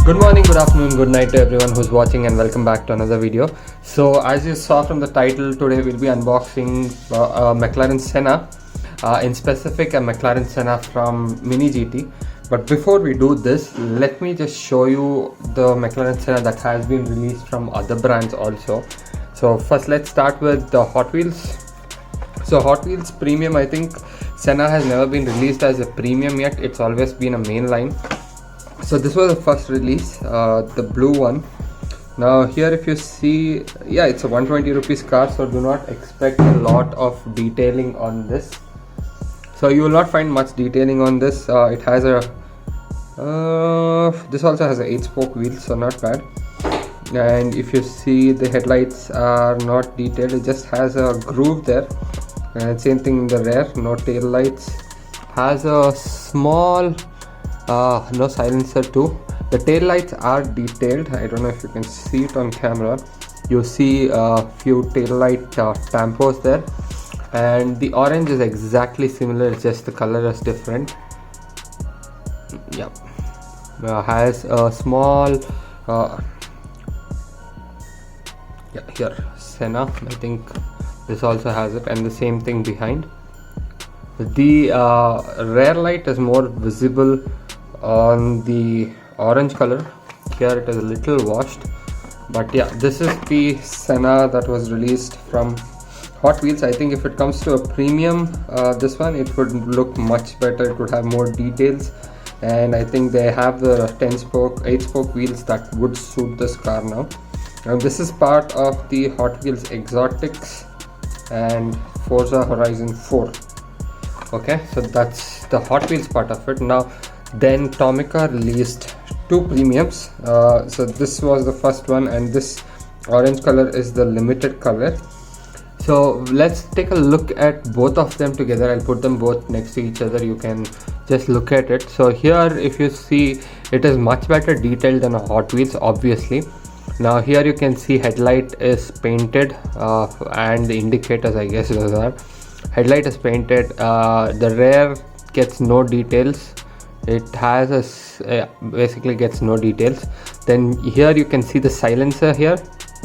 Good morning, good afternoon, good night to everyone who's watching, and welcome back to another video. So as you saw from the title, today we'll be unboxing a McLaren Senna, in specific a McLaren Senna from Mini GT. But before we do this, let me just show you the McLaren Senna that has been released from other brands also. So first let's start with the Hot Wheels. So Hot Wheels Premium, I think Senna has never been released as a premium yet. It's always been a main line. So this was the first release, the blue one. Now here if you see, yeah, it's a 120 rupees car, so do not expect a lot of detailing on this. So you will not find much detailing on this. It has a this also has a 8-spoke wheel, so not bad. And if you see, the headlights are not detailed, it just has a groove there. And same thing in the rear, no tail lights. Has a small no silencer too. The tail lights are detailed. I don't know if you can see it on camera. You see a few tail light tampos there, and the orange is exactly similar, it's just the color is different. Yeah, has a small yeah, here Senna, I think this also has it, and the same thing behind. The rear light is more visible on the orange color. Here it is a little washed, but yeah, this is the Senna that was released from Hot Wheels. I think if it comes to a premium, this one, it would look much better, it would have more details, and I think they have the 8-spoke wheels that would suit this car now. And this is part of the Hot Wheels Exotics and Forza Horizon 4. Okay, so that's the Hot Wheels part of it. Now then Tomica released two premiums. So this was the first one, and this orange color is the limited color. So let's take a look at both of them together. I'll put them both next to each other, you can just look at it. So here if you see, it is much better detailed than a Hot Wheels, obviously. Now here you can see headlight is painted, and the indicators, I guess those are. Headlight is painted, the rear gets no details. It has a basically gets no details. Then here you can see the silencer here.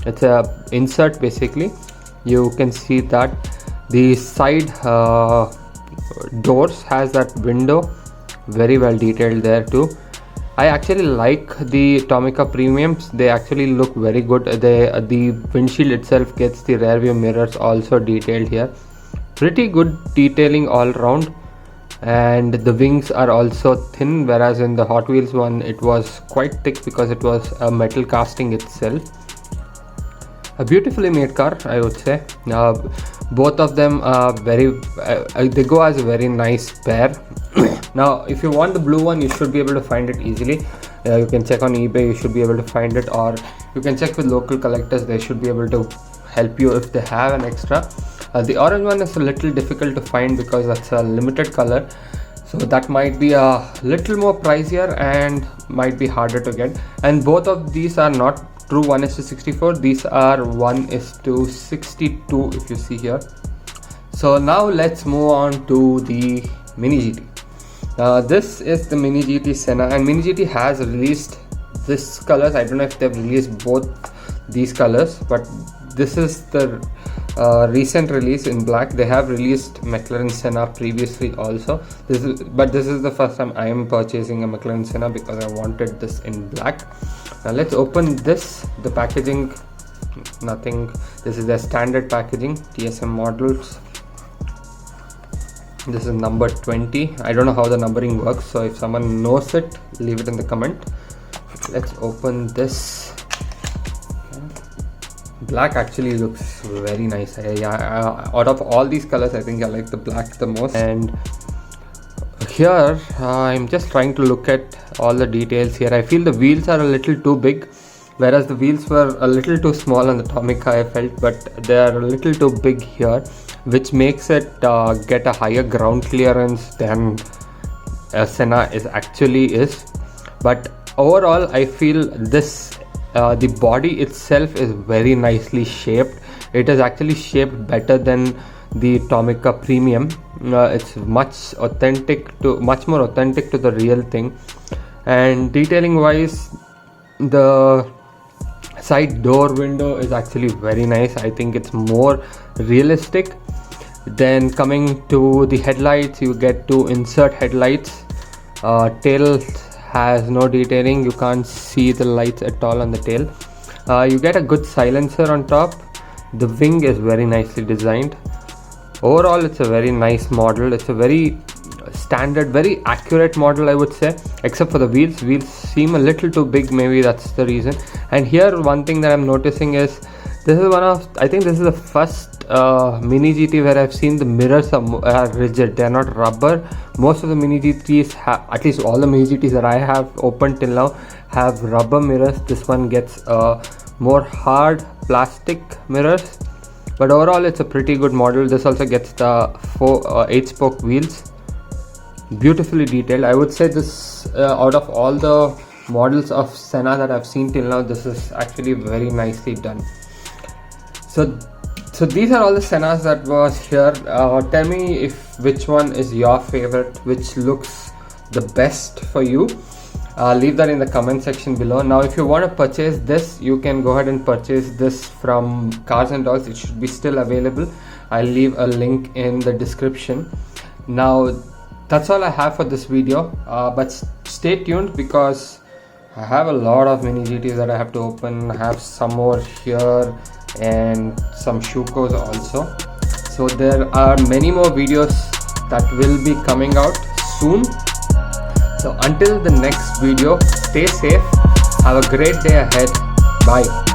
It's a insert basically. You can see that the side doors has that window, very well detailed there too. I actually like the Tomica premiums. They actually look very good. The windshield itself gets the rear view mirrors also detailed here. Pretty good detailing all around, and the wings are also thin, whereas in the Hot Wheels one it was quite thick because it was a metal casting itself. A beautifully made car, I would say. Both of them are they go as a very nice pair. Now if you want the blue one, you should be able to find it easily. You can check on eBay, you should be able to find it, or you can check with local collectors, they should be able to help you if they have an extra. The orange one is a little difficult to find because that's a limited color, so that might be a little more pricier and might be harder to get. And both of these are not true 1:64, these are 1:62 if you see here. So now let's move on to the Mini GT. This is the Mini GT Senna, and Mini GT has released this colors. I don't know if they've released both these colors, but this is the recent release in black. They have released McLaren Senna previously also. This is the first time I am purchasing a McLaren Senna because I wanted this in black. Now let's open this. The packaging, nothing. This is the standard packaging, TSM models. This is number 20. I don't know how the numbering works, so if someone knows it, leave it in the comment. Let's open this. Black actually looks very nice. Out of all these colors, I think I like the black the most. And here I'm just trying to look at all the details here. I feel the wheels are a little too big, whereas the wheels were a little too small on the Tomica, I felt, but they are a little too big here, which makes it get a higher ground clearance than Senna is. But overall I feel this the body itself is very nicely shaped. It is actually shaped better than the Tomica Premium. It's much more authentic to the real thing. And detailing wise, the side door window is actually very nice. I think it's more realistic. Then coming to the headlights, you get to insert headlights. Tail has no detailing, you can't see the lights at all on the tail. You get a good silencer on top. The wing is very nicely designed. Overall, it's a very nice model. It's a very standard, very accurate model, I would say, except for the wheels. Wheels seem a little too big, maybe that's the reason. And here, one thing that I'm noticing is, I think this is the first Mini GT where I've seen the mirrors are rigid. They're not rubber. Most of the Mini GTs have, at least all the Mini GTs that I have opened till now, have rubber mirrors. This one gets more hard plastic mirrors, but overall it's a pretty good model. This also gets the 8-spoke wheels, beautifully detailed. I would say this out of all the models of Senna that I've seen till now, this is actually very nicely done. So these are all the Sennas that was here. Tell me which one is your favorite, which looks the best for you. Leave that in the comment section below. Now if you want to purchase this, you can go ahead and purchase this from Cars and Dogs. It should be still available. I'll leave a link in the description. Now that's all I have for this video, but stay tuned because I have a lot of Mini GTs that I have to open. I have some more here and some Schucos also. So there are many more videos that will be coming out soon. So until the next video, stay safe, have a great day ahead, bye.